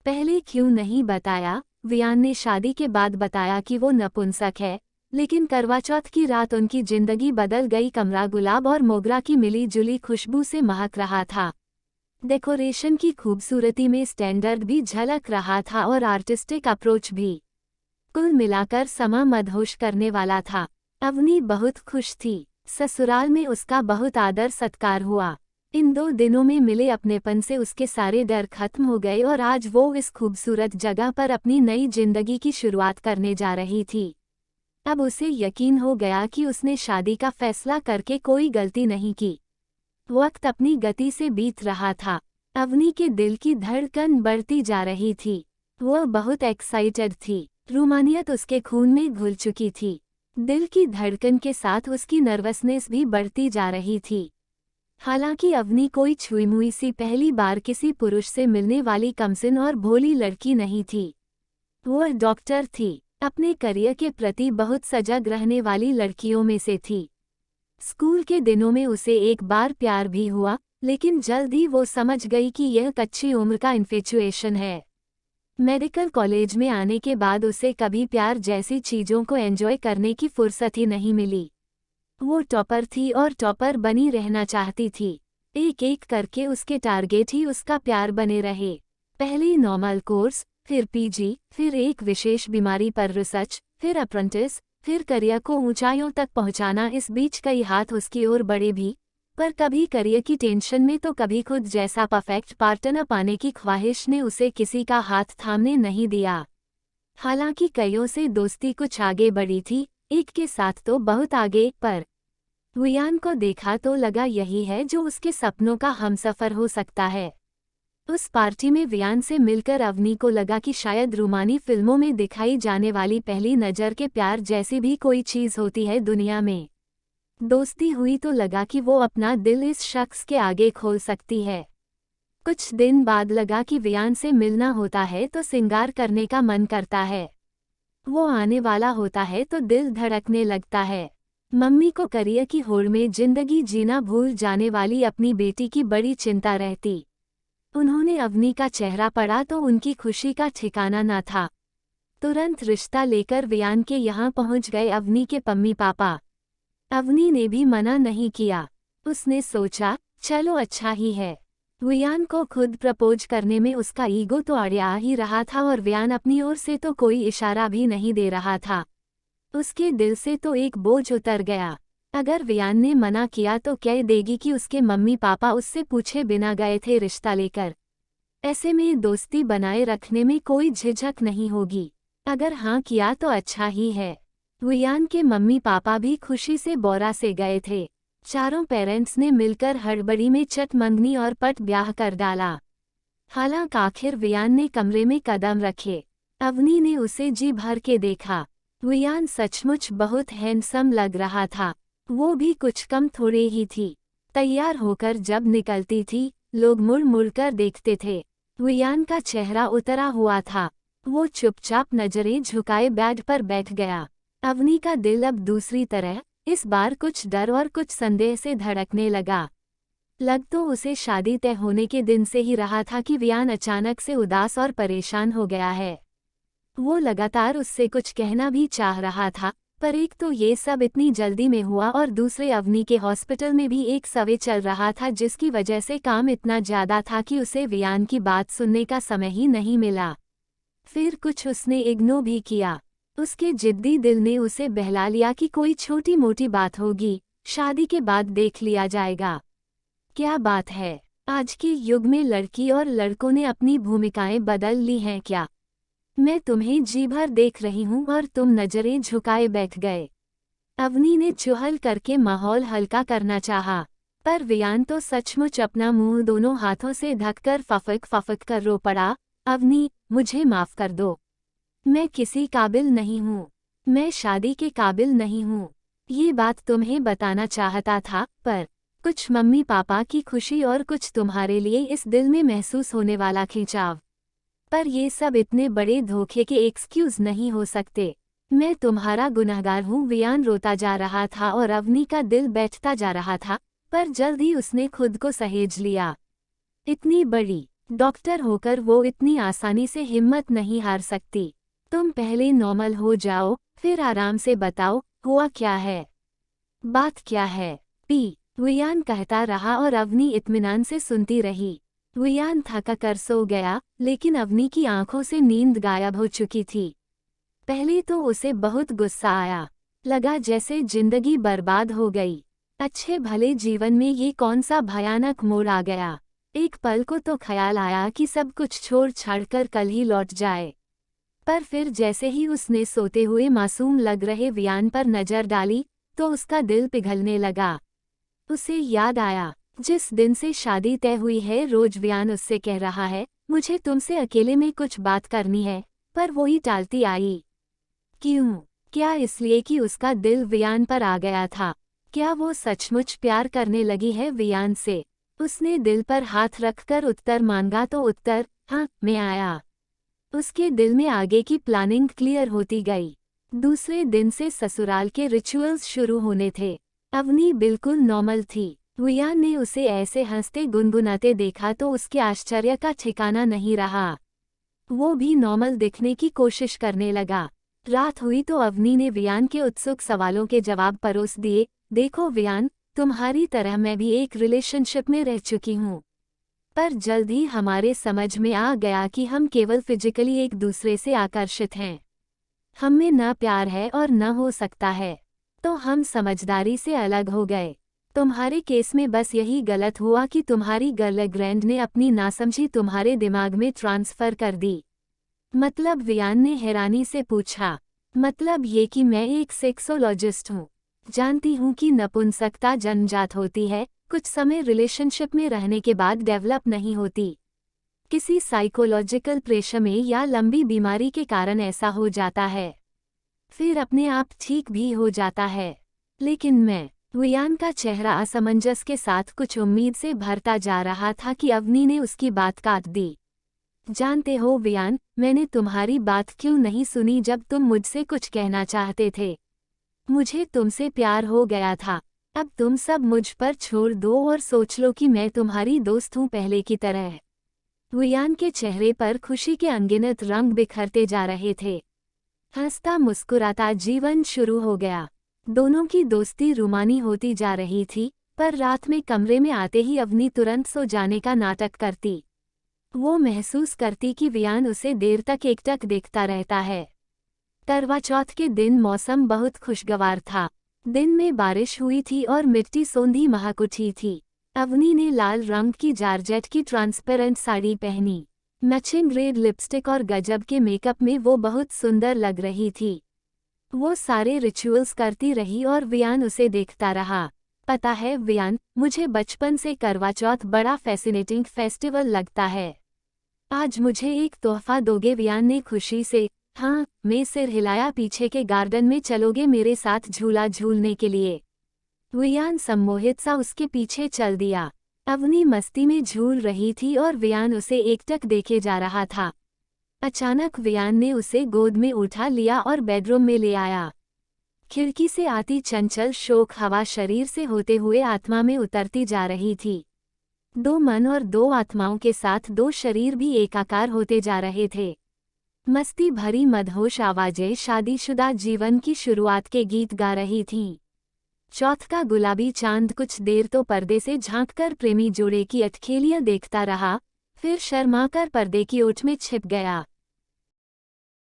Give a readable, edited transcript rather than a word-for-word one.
पहले क्यों नहीं बताया? वियान ने शादी के बाद बताया कि वो नपुंसक है, लेकिन करवा चौथ की रात उनकी जिंदगी बदल गई। कमरा गुलाब और मोगरा की मिली जुली खुशबू से महक रहा था। डेकोरेशन की खूबसूरती में स्टैंडर्ड भी झलक रहा था और आर्टिस्टिक अप्रोच भी। कुल मिलाकर समा मदहोश करने वाला था। अवनी बहुत खुश थी। ससुराल में उसका बहुत आदर सत्कार हुआ। इन 2 दिनों में मिले अपनेपन से उसके सारे डर खत्म हो गए और आज वो इस खूबसूरत जगह पर अपनी नई जिंदगी की शुरुआत करने जा रही थी। अब उसे यकीन हो गया कि उसने शादी का फैसला करके कोई गलती नहीं की। वक्त अपनी गति से बीत रहा था। अवनी के दिल की धड़कन बढ़ती जा रही थी। वह बहुत एक्साइटेड थी। रूमानियत उसके खून में घुल चुकी थी। दिल की धड़कन के साथ उसकी नर्वसनेस भी बढ़ती जा रही थी। हालांकि अवनी कोई छुई-मुई सी पहली बार किसी पुरुष से मिलने वाली कमसिन और भोली लड़की नहीं थी। वह डॉक्टर थी। अपने करियर के प्रति बहुत सजग रहने वाली लड़कियों में से थी। स्कूल के दिनों में उसे एक बार प्यार भी हुआ, लेकिन जल्द ही वो समझ गई कि यह कच्ची उम्र का इन्फेचुएशन है। मेडिकल कॉलेज में आने के बाद उसे कभी प्यार जैसी चीज़ों को एंजॉय करने की फुर्सत ही नहीं मिली। वो टॉपर थी और टॉपर बनी रहना चाहती थी। एक एक करके उसके टारगेट ही उसका प्यार बने रहे। पहले नॉर्मल कोर्स, फिर पीजी, फिर एक विशेष बीमारी पर रिसर्च, फिर अप्रेंटिस, फिर करियर को ऊंचाइयों तक पहुंचाना। इस बीच कई हाथ उसकी ओर बढ़े भी, पर कभी करियर की टेंशन में तो कभी खुद जैसा परफेक्ट पार्टनर पाने की ख्वाहिश ने उसे किसी का हाथ थामने नहीं दिया। हालांकि कईयों से दोस्ती कुछ आगे बढ़ी थी, एक के साथ तो बहुत आगे, पर वियान को देखा तो लगा यही है जो उसके सपनों का हमसफर हो सकता है। उस पार्टी में वियान से मिलकर अवनी को लगा कि शायद रूमानी फिल्मों में दिखाई जाने वाली पहली नज़र के प्यार जैसी भी कोई चीज़ होती है दुनिया में। दोस्ती हुई तो लगा कि वो अपना दिल इस शख्स के आगे खोल सकती है। कुछ दिन बाद लगा कि वियान से मिलना होता है तो सिंगार करने का मन करता है। वो आने वाला होता है तो दिल धड़कने लगता है। मम्मी को करियर की होड़ में जिंदगी जीना भूल जाने वाली अपनी बेटी की बड़ी चिंता रहती। उन्होंने अवनी का चेहरा पढ़ा तो उनकी खुशी का ठिकाना न था। तुरंत रिश्ता लेकर वियान के यहाँ पहुँच गए अवनी के मम्मी पापा। अवनी ने भी मना नहीं किया। उसने सोचा, चलो अच्छा ही है। वियान को खुद प्रपोज करने में उसका ईगो तो अड़िया ही रहा था और वियान अपनी ओर से तो कोई इशारा भी नहीं दे रहा था। उसके दिल से तो एक बोझ उतर गया। अगर वियान ने मना किया तो कह देगी कि उसके मम्मी पापा उससे पूछे बिना गए थे रिश्ता लेकर। ऐसे में दोस्ती बनाए रखने में कोई झिझक नहीं होगी। अगर हाँ किया तो अच्छा ही है। वियान के मम्मी पापा भी खुशी से बौरा से गए थे। चारों पेरेंट्स ने मिलकर हड़बड़ी में चट मंगनी और पट ब्याह कर डाला। हालांकि आखिर वियान ने कमरे में कदम रखे। अवनी ने उसे जी भर के देखा। वियान सचमुच बहुत हैंडसम लग रहा था। वो भी कुछ कम थोड़े ही थी। तैयार होकर जब निकलती थी, लोग मुड़ मुड़ कर देखते थे। वियान का चेहरा उतरा हुआ था। वो चुपचाप नजरें झुकाए बेड पर बैठ गया। अवनी का दिल अब दूसरी तरह, इस बार कुछ डर और कुछ संदेह से धड़कने लगा। लग तो उसे शादी तय होने के दिन से ही रहा था कि वियान अचानक से उदास और परेशान हो गया है। वो लगातार उससे कुछ कहना भी चाह रहा था, पर एक तो ये सब इतनी जल्दी में हुआ और दूसरे अवनी के हॉस्पिटल में भी एक सर्वे चल रहा था जिसकी वजह से काम इतना ज़्यादा था कि उसे वियान की बात सुनने का समय ही नहीं मिला। फिर कुछ उसने इग्नोर भी किया। उसके जिद्दी दिल ने उसे बहला लिया कि कोई छोटी मोटी बात होगी, शादी के बाद देख लिया जाएगा। क्या बात है, आज के युग में लड़की और लड़कों ने अपनी भूमिकाएं बदल ली हैं क्या? मैं तुम्हें जी भर देख रही हूँ और तुम नजरें झुकाए बैठ गए। अवनी ने चुहल करके माहौल हल्का करना चाहा, पर वियान तो सचमुच अपना मुंह दोनों हाथों से ढककर फफक फफक कर रो पड़ा। अवनी, मुझे माफ कर दो। मैं किसी काबिल नहीं हूँ। मैं शादी के काबिल नहीं हूँ। ये बात तुम्हें बताना चाहता था, पर कुछ मम्मी पापा की खुशी और कुछ तुम्हारे लिए इस दिल में महसूस होने वाला खिंचाव। पर ये सब इतने बड़े धोखे के एक्सक्यूज नहीं हो सकते। मैं तुम्हारा गुनहगार हूँ। वियान रोता जा रहा था और अवनी का दिल बैठता जा रहा था, पर जल्द ही उसने खुद को सहेज लिया। इतनी बड़ी डॉक्टर होकर वो इतनी आसानी से हिम्मत नहीं हार सकती। तुम पहले नॉर्मल हो जाओ, फिर आराम से बताओ हुआ क्या है, बात क्या है। वियान कहता रहा और अवनी इत्मीनान से सुनती रही। वियान थका कर सो गया, लेकिन अवनी की आंखों से नींद गायब हो चुकी थी। पहले तो उसे बहुत गुस्सा आया, लगा जैसे जिंदगी बर्बाद हो गई। अच्छे भले जीवन में ये कौन सा भयानक मोड़ आ गया। एक पल को तो ख्याल आया कि सब कुछ छोड़ छाड़कर कल ही लौट जाए, पर फिर जैसे ही उसने सोते हुए मासूम लग रहे वियान पर नजर डाली तो उसका दिल पिघलने लगा। उसे याद आया, जिस दिन से शादी तय हुई है रोज वियान उससे कह रहा है, मुझे तुमसे अकेले में कुछ बात करनी है, पर वो ही टालती आई। क्यों? क्या इसलिए कि उसका दिल वियान पर आ गया था? क्या वो सचमुच प्यार करने लगी है वियान से? उसने दिल पर हाथ रखकर उत्तर मांगा तो उत्तर हाँ में आया। उसके दिल में आगे की प्लानिंग क्लियर होती गई। दूसरे दिन से ससुराल के रिचुअल्स शुरू होने थे। अवनी बिल्कुल नॉर्मल थी। वियान ने उसे ऐसे हंसते गुनगुनाते देखा तो उसके आश्चर्य का ठिकाना नहीं रहा। वो भी नॉर्मल दिखने की कोशिश करने लगा। रात हुई तो अवनी ने वियान के उत्सुक सवालों के जवाब परोस दिए। देखो वियान, तुम्हारी तरह मैं भी एक रिलेशनशिप में रह चुकी हूँ, पर जल्द ही हमारे समझ में आ गया कि हम केवल फिजिकली एक दूसरे से आकर्षित हैं। हम में न प्यार है और न हो सकता है, तो हम समझदारी से अलग हो गए। तुम्हारे केस में बस यही गलत हुआ कि तुम्हारी गर्लफ्रेंड ने अपनी नासमझी तुम्हारे दिमाग में ट्रांसफ़र कर दी। मतलब? वियान ने हैरानी से पूछा। मतलब ये कि मैं एक सेक्सोलॉजिस्ट हूँ, जानती हूँ कि नपुंसकता जन्मजात होती है, कुछ समय रिलेशनशिप में रहने के बाद डेवलप नहीं होती। किसी साइकोलॉजिकल प्रेशर में या लंबी बीमारी के कारण ऐसा हो जाता है, फिर अपने आप ठीक भी हो जाता है। लेकिन वियान का चेहरा असमंजस के साथ कुछ उम्मीद से भरता जा रहा था कि अवनी ने उसकी बात काट दी। जानते हो वियान, मैंने तुम्हारी बात क्यों नहीं सुनी जब तुम मुझसे कुछ कहना चाहते थे। मुझे तुमसे प्यार हो गया था। अब तुम सब मुझ पर छोड़ दो और सोच लो कि मैं तुम्हारी दोस्त हूँ पहले की तरह। वियान के चेहरे पर खुशी के अनगिनत रंग बिखरते जा रहे थे। हंसता मुस्कुराता जीवन शुरू हो गया। दोनों की दोस्ती रूमानी होती जा रही थी, पर रात में कमरे में आते ही अवनी तुरंत सो जाने का नाटक करती। वो महसूस करती कि वियान उसे देर तक एकटक देखता रहता है। करवा चौथ के दिन मौसम बहुत खुशगवार था। दिन में बारिश हुई थी और मिट्टी सोंधी महक उठी थी। अवनी ने लाल रंग की जारजेट की ट्रांसपेरेंट साड़ी पहनी। मैचिंग रेड लिपस्टिक और गजब के मेकअप में वो बहुत सुंदर लग रही थी। वो सारे रिचुअल्स करती रही और वियान उसे देखता रहा। पता है वियान, मुझे बचपन से करवा चौथ बड़ा फैसिनेटिंग फेस्टिवल लगता है। आज मुझे एक तोहफा दोगे? वियान ने खुशी से हाँ में सिर हिलाया। पीछे के गार्डन में चलोगे मेरे साथ झूला झूलने के लिए? वियान सम्मोहित सा उसके पीछे चल दिया। अवनी मस्ती में झूल रही थी और वियान उसे एकटक देखे जा रहा था। अचानक वियान ने उसे गोद में उठा लिया और बेडरूम में ले आया। खिड़की से आती चंचल शोक हवा शरीर से होते हुए आत्मा में उतरती जा रही थी। दो मन और दो आत्माओं के साथ दो शरीर भी एकाकार होते जा रहे थे। मस्ती भरी मदहोश आवाजें शादीशुदा जीवन की शुरुआत के गीत गा रही थीं। चौथ का गुलाबी चांद कुछ देर तो पर्दे से झांककर प्रेमी जोड़े की अटखेलियां देखता रहा, फिर शर्माकर पर्दे की ओट में छिप गया।